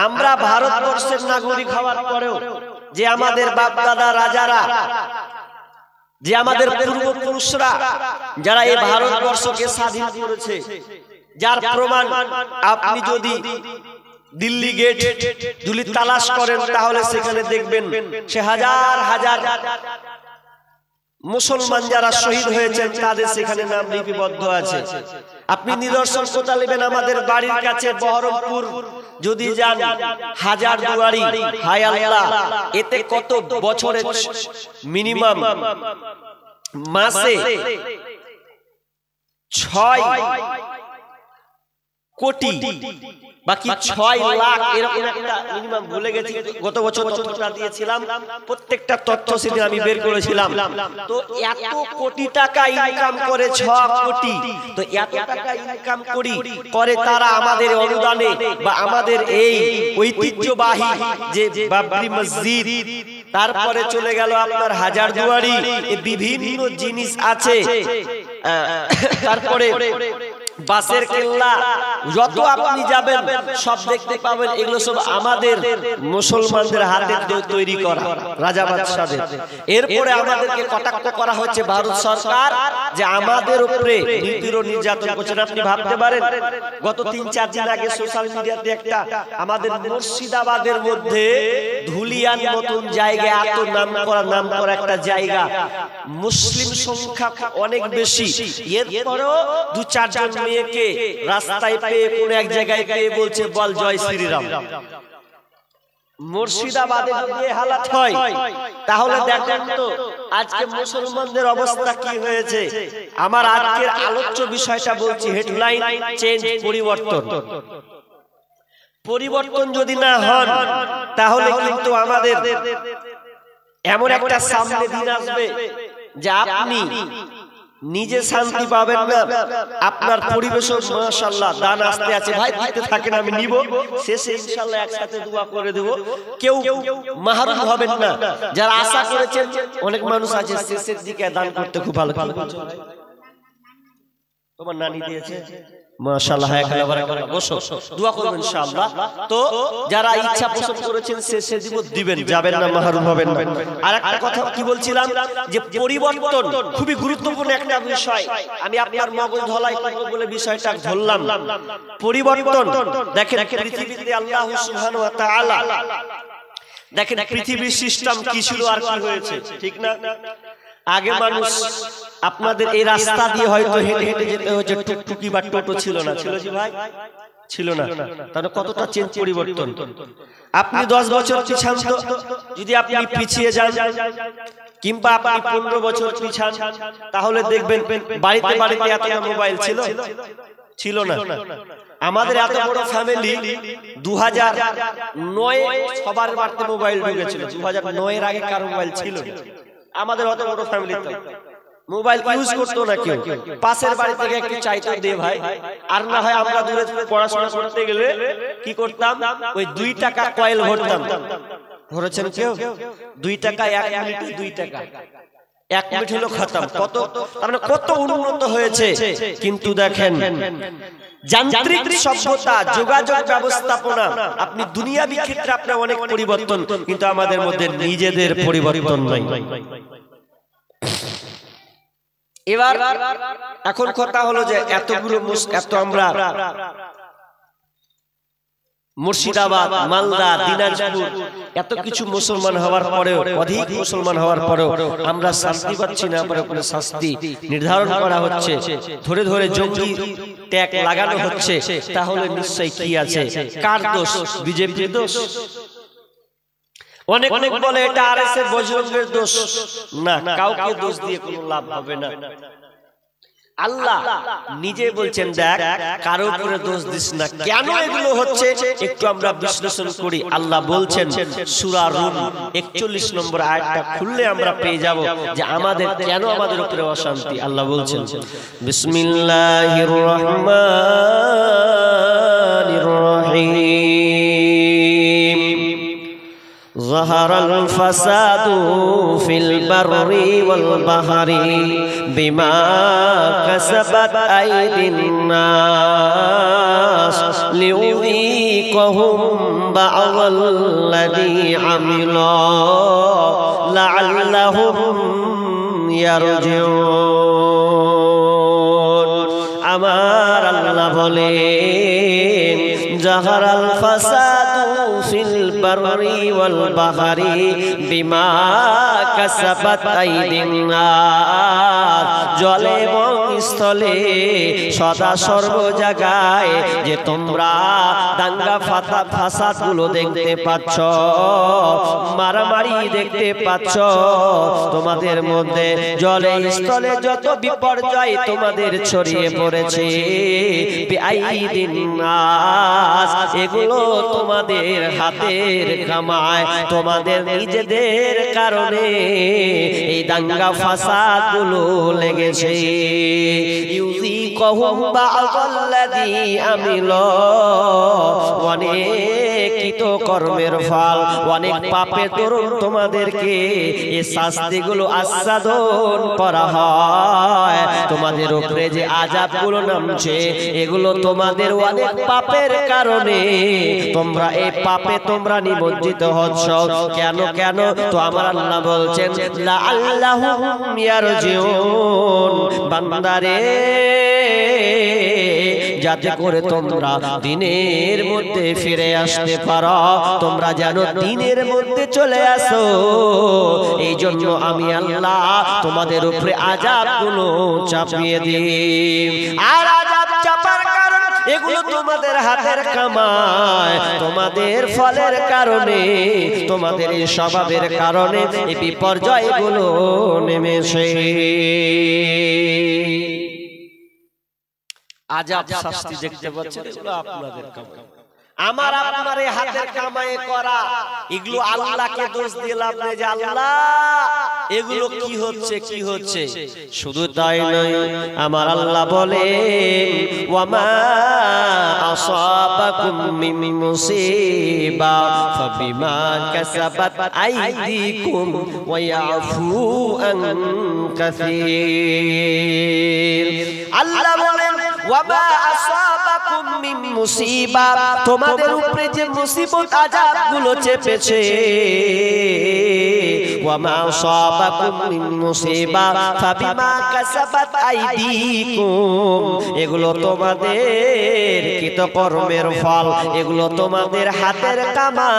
আমরা ভারতবর্ষের নাগরিক হওয়ার পরেও যে আমাদের বাপ দাদা রাজারা, যে আমাদের পূর্বপুরুষরা যারা এই ভারতবর্ষকে স্বাধীন করেছে, যার প্রমাণ আপনি যদি দিল্লি গেট যদি তালাশ করেন তাহলে সেখানে দেখবেন সে হাজার হাজার মুসলমান যারা শহীদ হয়েছেন তাদের সেখানে নাম লিপিবদ্ধ আছে। আপনি নিদর্শন কোথা নেবেন? আমাদের বাড়ির কাছে বহরমপুর যদি যান, হাজারদুয়ারি, হায় আল্লাহ, এতে কত বছরে মিনিমাম মাসে 6 কোটি বাকি 6 লাখ এরকম একটা মিনিমাম ভুলে গেছি, গত বছর তথ্যটা দিয়েছিলাম, প্রত্যেকটা তথ্য সেদিন আমি বের করেছিলাম। তো এত কোটি টাকা ইনকাম করে 6 কোটি, তো এত টাকা ইনকাম করে তারা আমাদের অনুদানে বা আমাদের এই ঐতিহ্যবাহী যে বাবরি মসজিদ, তারপরে চলে গেল আপনার হাজারদুয়ারি, বিভিন্ন জিনিস আছে, তারপরে বাসের কেল্লা, যত আপনি যাবেন সব দেখতে পাবেন এগুলো সব আমাদের মুসলমানদের হাতে তৈরি করা, রাজা বাদশাদের। এরপরে আমাদেরকে কটাক্ষ করা হচ্ছে ভারত সরকার যে আমাদের উপরে নিপীড়ন নির্যাতন করছেন। আপনি ভাবতে পারেন গত 3-4 দিন আগে সোশ্যাল মিডিয়াতে একটা আমাদের মুর্শিদাবাদের মধ্যে ধুলিয়ান মতন জায়গা, এত নাম করা একটা জায়গা, মুসলিম সংখ্যা অনেক বেশি, এরপরেও 2-4 জন মেয়েকে রাস্তায় পেয়ে কোন এক জায়গায় পেয়ে বলছে বল জয় শ্রীরাম। মুর্শিদাবাদে যদি হালাত হয় তাহলে দেখেন তো আজকে মুসলমানদের অবস্থা কি হয়েছে। আমার আজকের আলোচ্য বিষয়টা বলছি, হেডলাইন চেঞ্জ, পরিবর্তন যদি না হন তাহলে কিন্তু আমাদের এমন একটা সামনে দিন আসবে যে আপনি নিজে শান্তি পাবেন না, আপনার পরিবেশও মাশাআল্লাহ দান আসতে আছে, ভাই দিতে থাকেন, আমি নিব, শেষে ইনশাআল্লাহ একসাথে দোয়া করে দেব, কেউ মাহরুম হবেন না। যারা আশা করেছেন, অনেক মানুষ আছে শেষের দিকে দান করতে খুব ভালো, তোমার নানি দিয়েছে মাশাআল্লাহ, বসো দোয়া করবেন ইনশাআল্লাহ। তো যারা ইচ্ছা পোষণ করেছেন শেষে দিবেন, যাবেন না, মাহরুম হবেন না। আর একটা কথা কি বলছিলাম যে পরিবর্তন খুবই গুরুত্বপূর্ণ একটা বিষয়, আমি আপনার মগজ ধলাই করব বলে বিষয়টা ধরলাম। পরিবর্তন দেখেন পৃথিবীতে আল্লাহ সুবহানাহু ওয়া তাআলা, দেখেন পৃথিবীর সিস্টেম কি ছিল আর কি হয়েছে, ঠিক না? আগে মানুষ আপনাদের এই রাস্তা দিয়ে হয়তো হেঁটে হেঁটে যেতে হচ্ছে, টুকটুকি বা টোটো ছিল না, ছিল কি ভাই? ছিল না। তাহলে কতটা চেঞ্জ, পরিবর্তন। আপনি 10 বছর পিছান, যদি আপনি পিছিয়ে যান কিংবা আপনি 15 বছর পিছান, তাহলে দেখবেন বাড়িতে বাড়িতে এত মোবাইল ছিল না। আমাদের এত বড় ফ্যামিলি 2009 সবার বাড়িতে মোবাইল ঢুকেছিল, 2009 এর আগে কারো মোবাইল ছিল না। আমাদের অত বড় ফ্যামিলিতে মোবাইল ইউজ করতো না কেউ, পাশের বাড়ি থেকে একটু চাইতো দে ভাই, আর না হয় আমরা দূরে পড়াশোনা করতে গেলে কি করতাম, ওই 2 টাকা কয়েল ভরতাম। ভরেছেন কেউ? 2 টাকা 1 মিনিটে 2 টাকা, 1 মিনিট হলো খতম। কত মানে কত উন্নত হয়েছে। কিন্তু দেখেন যান্ত্রিক সভ্যতা, যোগাযোগ ব্যবস্থাপনা, আপনি দুনিয়াবি ক্ষেত্রে আপনার অনেক পরিবর্তন, কিন্তু আমাদের মধ্যে নিজেদের পরিবর্তন নাই। এবার এখন কথা হলো যে এতগুলো এত আমরা মুর্শিদাবাদ, মালদা, দিনাজপুর এত কিছু মুসলমান হওয়ার পরেও, অধিক মুসলমান হওয়ার পরেও আমরা শাস্তি পাচ্ছি না, আমাদের উপরে শাস্তি নির্ধারণ করা হচ্ছে, ধরে ধরে জঙ্গি ট্যাগ লাগানো হচ্ছে। তাহলে নিশ্চয়ই কি আছে? কার দোষ? বিজেপির দোষ? অনেক অনেক বলে এটা আরএসএস বজরঙ্গের দোষ। না, কাউকে দোষ দিয়ে কোনো লাভ হবে না। আল্লাহ নিজে বলছেন দেখ কারো উপরে দোষ দিস না। কেন এগুলো হচ্ছে একটু আমরা বিশ্লেষণ করি। আল্লাহ বলছেন সূরা রুম 41 নম্বর আয়াতটা খুললে আমরা পেয়ে যাব যে আমাদের কেন আমাদের উপরে অশান্তি। আল্লাহ বলছেন বিসমিল্লাহির রহমানির রহিম যাহারাল ফাসাদু ফিল বাররি ওয়াল বাহরি বিমা কাসাবাত আইদিন নাস লিউযীকাহুম বা'দাল্লাযী আমিলু লাআল্লাহুম ইয়ারজিউন। আমার আল্লাহ বলেন যাহারাল ফাসাদু ফিল বাররি ওয়াল বাহরি বিমা কাসাবাত আইদিন নাস, জলে এবং স্থলে সদা সর্ব জায়গায় যে তোমরা দাঙ্গা ফাসাদ গুলো দেখতে পাচ্ছ, মারামারি দেখতে পাচ্ছ, তোমাদের মধ্যে জলে স্থলে যত বিপর্যয় তোমাদের ছড়িয়ে পড়েছে, বিআইদিন নাস, এগুলো তোমাদের হাতের কামায়, তোমাদের নিজেদের কারণে এই দাঙ্গা ফাসাদ গুলো লেগেছে। ইউযীকাহুম বা'দাল্লাযী আমিলু, অনেক কৃত কর্মের ফল, অনেক পাপের দরুন তোমাদেরকে এই শাস্তিগুলো আস্বাদন করা হয়। তোমাদের উপরে যে আযাবগুলো নামছে এগুলো তোমাদের অনেক পাপের কারণে, তোমরা এই পাপে তোমরা নিমজ্জিত হচ্ছ। কেন কেন? তো আমার আল্লাহ বলছেন লাআল্লাহুম ইয়ারজিউন, বান্দারে যাতে করে তোমরা দিনের মধ্যে ফিরে আসতে পারো, তোমরা যেন দিনের মধ্যে চলে আসো, এই জন্য আমি আল্লাহ তোমাদের উপরে আযাবগুলো চাপিয়ে দিই। আর আযাব চাপার কারণ এগুলো তোমাদের হাতের কামাই, তোমাদের ফলের কারণে, তোমাদের এই স্বভাবের কারণে এই বিপর্যয়গুলো নেমেছে। আযাব শাস্তি দেখতে পাচ্ছেন, এগুলো আপনাদের কামাই, আমার আপনার এই হাতের কামাই করা। এগুলো আল্লাহকে দোষ দিয়ে লাভ নেই যে আল্লাহ এগুলো কি হচ্ছে কি হচ্ছে। শুধু তাই নয়, আমার আল্লাহ বলেন ওয়ামা আসাবাকুম মিন মুসিবা ফাবিমা কাসাবাত আইদিকুম ওয়া ইয়াফু আন কাসীর। আল্লাহ বলেন ওয়ামা আসাবাকুম মিন মুসিবা, তোমাদের উপরে যে মুসিবত আযাব গুলো চেপেছে, ওয়ামা আসাবাকুম মিন মুসিবা ফাবিমা কাসাবাত আইদিকুম, এগুলো তোমাদের কৃতকর্মের ফল, এগুলো তোমাদের হাতের কামাই।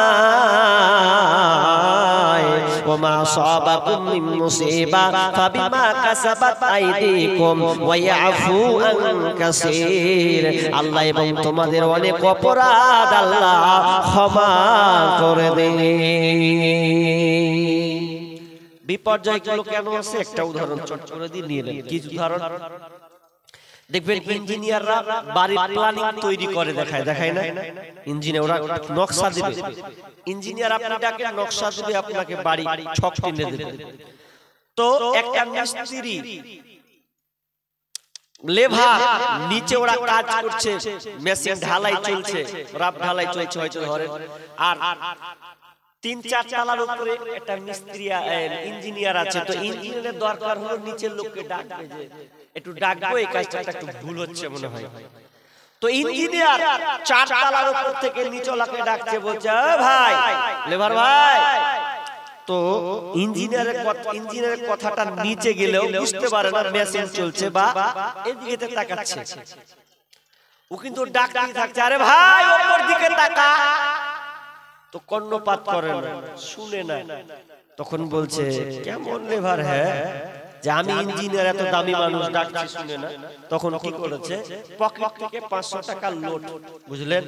ওয়ামা আসাবাকুম মিন মুসিবা ফাবিমা কাসাবাত আইদিকুম ওয়া ইয়াফু আন কাসীর। আল্লাহ এবং তোমাদের অনেক অপরাধ আল্লাহ ক্ষমা করে দেন। বিপর্যয়গুলো কেন আছে একটা উদাহরণ ছোট করে দিয়ে নিলেন। কি উদাহরণ? দেখবেন ইঞ্জিনিয়াররা বাড়ির প্ল্যানিং তৈরি করে দেখায় না, ইঞ্জিনিয়ার ওরা নকশা দিবে, ইঞ্জিনিয়ার আপনাকে নকশা দিবে, আপনাকে বাড়ি ছক টেনে দেবে। তো একটা মিস্ত্রি লেভার নিচে ওরা কাজ করছে, মেশিন ঢালাই চলছে, রাব ঢালাই চলছে হয়তো ধরে, আর ৩-৪ তলার উপরে একটা মিস্ত্রি ইঞ্জিনিয়ার আছে। তো ইঞ্জিনিয়ারের দরকার হলো নিচের লোককে ডাকবে, যে একটু ডাকবো, এই কাজটা একটু ভুল হচ্ছে মনে হয়। তো ইঞ্জিনিয়ার ৪ তলার উপর থেকে নিচলাকে ডাকছে, বলছে ভাই লেভার ভাই। তো ইঞ্জিনিয়ারের কথাটা নিচে গেলেও বুঝতে পারে না মেশিন চলছে বা এদিকে তাকাচ্ছে, ও কিন্তু ডাকতেই থাকছে, আরে ভাই ওপর দিকে তাকা। তো কর্ণপাত করে না, শুনে না। তখন বলছে কেমন লেভার হ্যাঁ, যে আমি ইঞ্জিনিয়ার, এত দামি মানুষ ডাকছি শুনে না। তখন কি করেছে, পকেট থেকে ৫০০ টাকার নোট, বুঝলেন,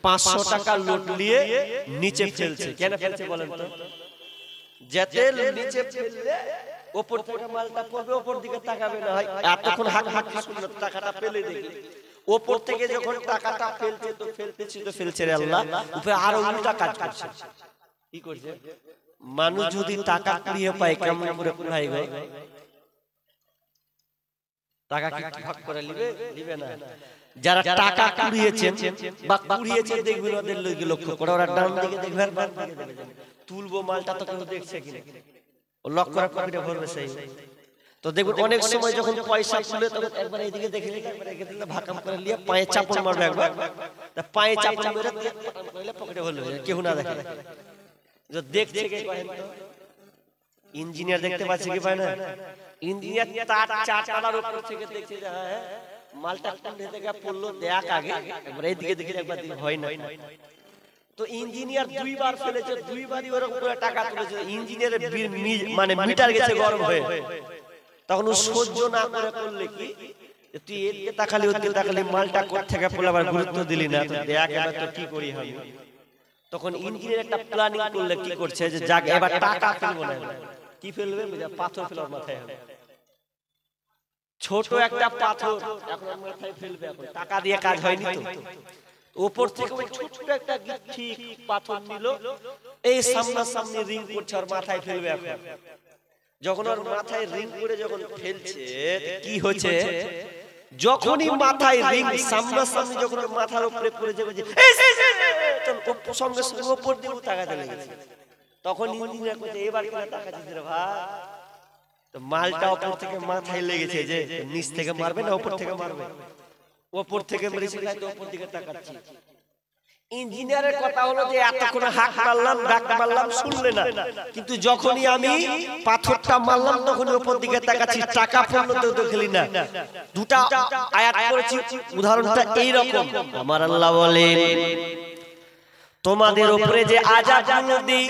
৫০০ টাকার নোট নিয়ে নিচে ফেলছে। কেন ফেলছে বলেন তো? যাতে নিচে ফেললে উপর থেকে মালটা পড়বে, উপর দিকে তাকাবে না। হয় এতক্ষণ হাঁক শুনে টাকাটা ফেলে দেখি, উপর থেকে যখন টাকাটা ফেলছে তো ফেলছে রে আল্লাহ, উপরে আরো উল্টা কাজ করছে। কি করছে? মানুষ যদি টাকা কুড়িয়ে পায় কেমন করে কুড়াই গো? টাকা কি ভাগ করে নিবে না। যারা টাকা কুড়িয়েছেন বা কুড়িয়েছেন দেখবেন ওদের লক্ষ্য করে, ওরা ডান দিকে দেখবেন বাম দিকে দেখবেন। তুলবো মালটা তো কেউ দেখছে কিনা, ও লক করে পকেটে ভরবে সেই। তো দেখুন অনেক সময় যখন পয়সা তুলে তখন একবার এইদিকে দেখে একবার রেখে দিলে ভাকাম করে নিয়ে পায়ে চাপড় মারবে, একবার তা পায়ে চাপড় মেরে দিয়ে পকেটে ভরবে, কেউ না দেখে। যে দেখছে কে কহেন তো? ইঞ্জিনিয়ার দেখতে পাচ্ছে কি পায় না? ইঞ্জিনিয়ার তার চাটার উপর থেকে দেখছে যে হ্যাঁ মালটা কোন থেকে পড়লো দেখ আগে, একবার এইদিকে দেখে একবার দিকে হয় না। তো ইঞ্জিনিয়ার দুইবার ফেলেছে, দুইবারই ওর উপরে টাকা তুলেছে। ইঞ্জিনিয়ারের মানে মিটার গেছে গরম হয়ে, তখন ও সহ্য না করে করলে কি, তুই এদিকে তাকালি ওদিকে তাকালি, মালটা কোথা থেকে পড়লো আবার গুরুত্ব দিলি না, তো দেখ এবার তো কি করি আমি। তখন ইঞ্জিনিয়ার একটা প্ল্যানিং করলে কি করছে যে যাক এবার টাকা ফেলবো না। কি ফেলবে? পাথর ফেলার মাথায় হবে, ছোট একটা পাথর এখন মাথায় ফেলবে। এখন টাকা দিয়ে কাজ হয়নি তো, উপর থেকে ওই ছোট একটা গিঠি পাথর নিল, এই সামনাসামনি রিং করছে আর মাথায় ফেলবে। এখন যখন ওর মাথায় রিং করে যখন ফেলছে কি হচ্ছে, যখনই মাথায় রিং সামনাসামনি যখন ওর মাথার উপরে পড়ে যাবে, যে সঙ্গে সঙ্গে উপর দিয়ে তাকাতে লেগেছে। তখন ইঞ্জিনিয়ার করছে এবার কি টাকা দিতে রে ভাই, তো মালটা উপর থেকে মাথায় লেগেছে, যে নিচ থেকে মারবে না উপর থেকে মারবে? উপর থেকে মেরেছে তো উপর দিকে তাকাচ্ছি। ইঞ্জিনিয়ারের কথা হলো যে এতক্ষণ হাক মারলাম ডাক মারলাম শুনলে না, কিন্তু যখনই আমি পাথরটা মারলাম তখনই উপর দিকে তাকাচ্ছি, টাকা পড়লো তো দেখলি না। দুটা আয়াত করেছি, উদাহরণটা এই রকম। আমার আল্লাহ বলেন তোমাদের উপরে যে আযাবগুলো দেই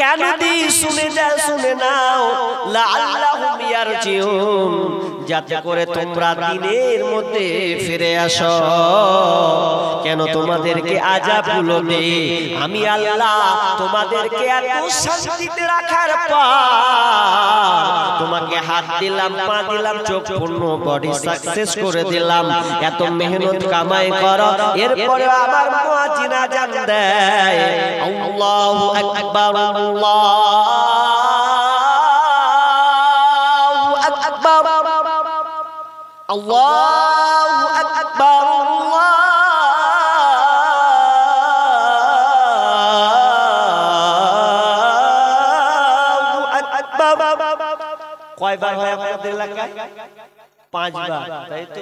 কেন দিই শুনে যাও, শুনে নাও, লাআল্লাহুম ইয়ারজিউন, যাতে করে তোমরা দিনের মধ্যে ফিরে আসো। কেন তোমাদেরকে আযাবগুলো দেই? আমি আল্লাহ তোমাদেরকে এত শান্তিতে রাখার পর তোমাকে হাত দিলাম, পা দিলাম, চোখ পূর্ণ বডি সাকসেস করে দিলাম, এত মেহনত কামাই করো, এরপরে আমার মুয়াজ্জিন আযান দেয় আল্লাহু আকবার, আল্লাহু আকবার, আল্লাহু আকবার, আল্লাহু আকবার। কয়বার হয় আপনাদের এলাকায়? 5 বার, তাই তো?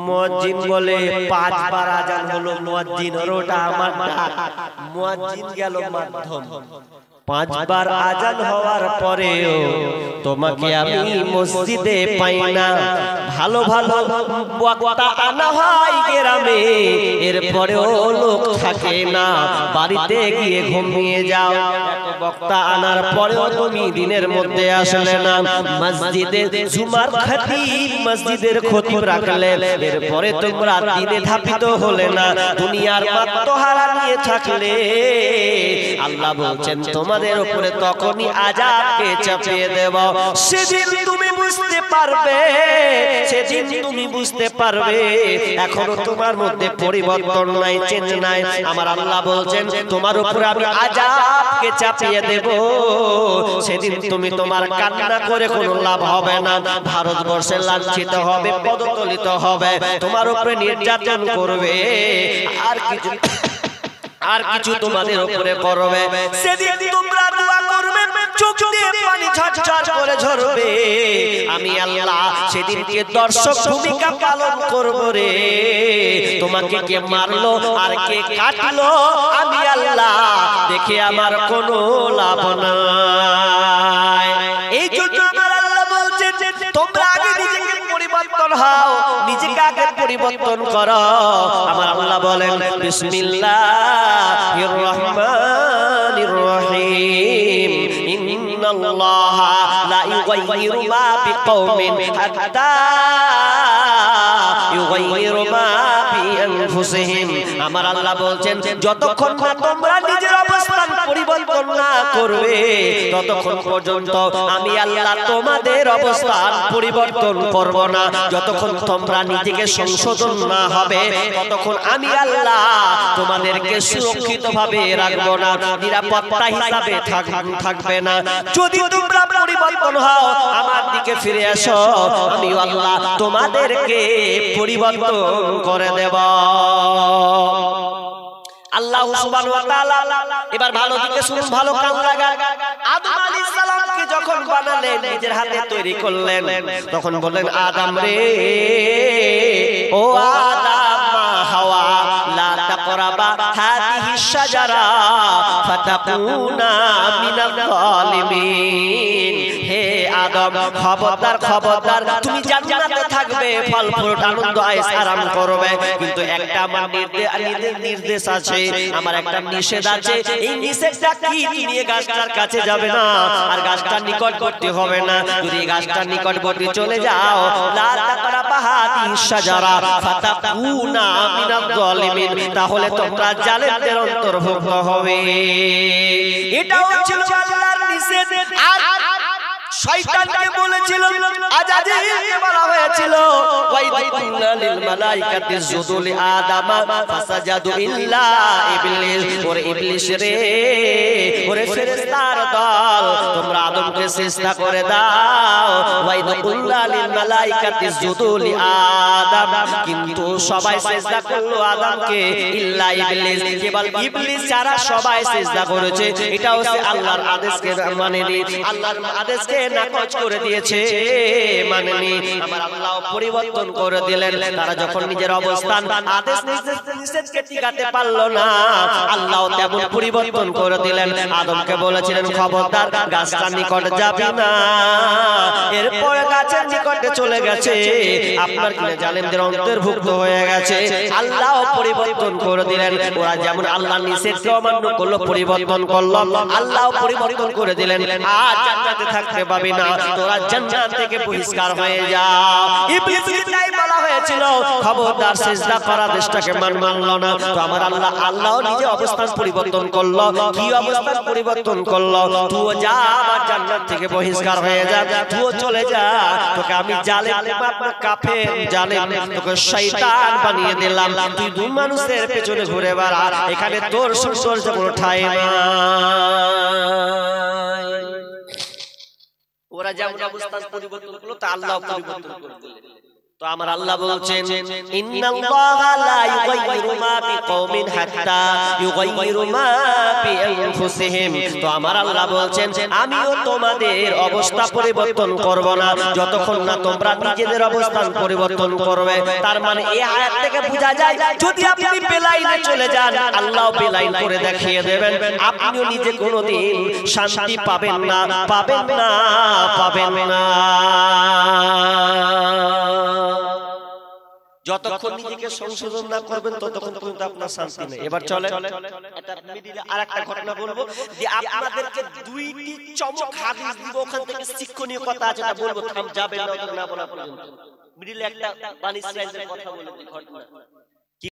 মুয়াজ্জিন বলে 5 বার আযান হলো, মুয়াজ্জিন আর ওটা আমার ডাক, মুয়াজ্জিন গেল মাধ্যম। 5 বার আযান হওয়ার পরেও তোমাকে আমি মসজিদে পাই না, ভালো ভালো বক্তা আনা হয় গ্রামে, এরপরেও লোক থাকে না, বাড়িতে গিয়ে ঘুমিয়ে যাও। এত বক্তা আনার পরেও তুমি দিনের মধ্যে আসলে না, মসজিদে জুমার খতিব মসজিদের খতিব রাখলে, এরপরে তোমরা দিনে ধাপিত হলে না, দুনিয়ার মাত্তহারা নিয়ে থাকলে, আল্লাহ বলছেন তোমাদের উপরে তখনই আযাবকে চাপিয়ে দেব। সেদিন তুমি বুঝতে পারবে, সেদিন তুমি বুঝতে পারবে এখনো তোমার মধ্যে পরিবর্তন নাই, চেঞ্জ নাই। আমার আল্লাহ বলছেন তোমার উপরে আমি আযাবকে চাপিয়ে দেব। সেদিন তুমি তোমার কান্না করে কোনো লাভ হবে না, ভারতবর্ষে লাঞ্ছিত হবে, পদতলিত হবে, তোমার উপরে নির্যাতন করবে, আর কিছু তোমাদের উপরে করবে। সেদিন তোমরা দোয়া করবে, চোখ দিয়ে পানি ঝরঝর করে ঝরবে, আমি আল্লাহ সেদিনকে দর্শক ভূমিকা পালন করব রে। তোমাকে কে মারলো আর কে কাটলো আমি আল্লাহ দেখে আমার কোনো লাভ নাই। এই জন্য আমার আল্লাহ বলছেন তোমরা আগে নিজেকে পরিবর্তন হও, নিজেকে আগে পরিবর্তন করো। আমার আল্লাহ বলেন বিসমিল্লাহির রহমানির রহিম, ইন্নাল্লাহা লা ইউগাইয়িরু মা বিকওমিন হাত্তা ইউগাইয়িরু মা বিআনফুসিহিম। আমার আল্লাহ বলছেন যতক্ষণ না তোমরা নিজের অবস্থান পরিবর্তন না করবে ততক্ষণ পর্যন্ত আমি আল্লাহ তোমাদের অবস্থান পরিবর্তন করব না। যতক্ষণ তোমরা নিজেকে সংশোধন না হবে ততক্ষণ আমি আল্লাহ তোমাদেরকে সুরক্ষিতভাবে রাখবো না, নিরাপত্তা হিসাবে থাকবে না। যদি তোমরা পরিবর্তন হও আমার দিকে ফিরে আসো, আমি আল্লাহ তোমাদেরকে পরিবর্তন করে দেব। আল্লাহ সুবহানাহু ওয়া তাআলা এবার ভালো দিকে শুনুন, ভালো কান লাগান। আদম আলাইহিস সালামকে যখন বানালেন, নিজের হাতে তৈরি করলেন, তখন বললেন আদম রে, ও আদম মা হাওয়া লা তাকরাবা হাদিহি শাজারা ফাতাকুনা মিনাল যালিমিন। হে আদম, খবরদার খবরদার, তুমি জান্নাতে থাকবে, ফল ফ্রুট আনন্দ আয়েশ আরাম করবে, কিন্তু একটা আমার নির্দেশ আছে, আমার একটা নিষেধ আছে। এই নিষেধটা কি? তুমি এই গাছটার কাছে যাবে না, আর গাছটার নিকটবর্তী হবে না। যদি এই গাছটার নিকটবর্তী চলে যাও, লা তাকরাবা হাদিহি শাজারা ফাতাকুনা মিনাল যালিমিন, তাহলে তোমরা জালেমদের অন্তর্ভুক্ত হবে। এটাও ছিল আল্লাহর নিষেধ। আর শয়তানকে বলেছিল, আজাজিলকে বলা হয়েছিল, ওয়াইদুল্লাহ লিল মালাইকাতি ইসজুদু লি আদম ফাসাজাদু ইল্লা ইবলিস। ওরে ইবলিস রে, ওরে ফেরেশতার দল, তোমরা আদমকে সিজদা করে দাও। ওয়াইদুল্লাহ লিল মালাইকাতি ইসজুদু লি আদম, কিন্তু সবাই সিজদা করলো আদমকে, ইল্লা ইবলিস, কেবল ইবলিস ছাড়া সবাই সিজদা করেছে। এটা হচ্ছে আল্লাহর আদেশকে মানেনি, আল্লাহর আদেশকে নাকচ করে দিয়েছে, মানেনি। আমার আল্লাহ পরিবর্তন করে দিলেন। তারা যখন নিজের অবস্থান আদেশ নিষেধকে টিকাতে পারলো না, আল্লাহ তেমন পরিবর্তন করে দিলেন। আদমকে বলেছিলেন খবরদার গাছটার নিকট যাবি না, এরপর গাছের নিকটে চলে গেছে, আপনার কিনা জালেমদের অন্তর্ভুক্ত হয়ে গেছে। আল্লাহ পরিবর্তন করে দিলেন। ওরা যেমন আল্লাহ নিষেধকে অমান্য করলো, পরিবর্তন করলো, আল্লাহ পরিবর্তন করে দিলেন। আর জান্নাতে থাকতে পাবি না, তোরা জান্নাত থেকে বহিষ্কার হয়ে যাও। ইবলিসকে তাই বলা হয়েছিল, খবরদার সিজদা করার আদেশটাকে মানলো না। তো আমার আল্লাহ নিজে অবস্থান পরিবর্তন করলো। কি অবস্থান পরিবর্তন করলো? তুইও যা, আমার জান্নাত থেকে বহিষ্কার হয়ে যা, তুইও চলে যা, তোকে আমি জালেম, কাফের জালেম, তোকে শয়তান বানিয়ে দিলাম, তুই দুই মানুষের পেছনে ঘুরে বেড়া, এখানে তোর সৌন্দর্য কোনো ঠাঁই নাই। ওরা যেমন অবস্থান পরিবর্তন করলো, তা আল্লাহ পরিবর্তন করে দিলেন। তো আমার আল্লাহ বলছেন, ইন্নাল্লাহা লা ইউগাইয়িরু মা বিকওমিন হাত্তা ইউগাইয়িরু মা বিআনফুসিহিম। তো আমার আল্লাহ বলছেন, আমিও তোমাদের অবস্থা পরিবর্তন করব না যতক্ষণ না তোমরা নিজেদের অবস্থান পরিবর্তন করবে। তার মানে এই আয়াত থেকে বোঝা যায়, যদি আপনি বেলাইনে চলে যান, আল্লাহ বেলাইন করে দেখিয়ে দেবেন, আপনিও নিজে কোনোদিন শান্তি পাবেন না, পাবেন না, পাবেন না। যতক্ষণ নিজেকে সংশোধন না করবেন, ততক্ষণ পর্যন্ত আপনার শান্তি নেই। এবার চলে এটা মিডিলে আরেকটা ঘটনা বলবো, যে আপনাদেরকে দুইটি চমক হাদিস দিব, ওখান থেকে শিক্ষণীয় কথা আছে, এটা বলবো, থাম যাবেন না বলা পর্যন্ত। মিডিলে একটা বানি ইসরাইলের কথা বলে দিই ঘটনা।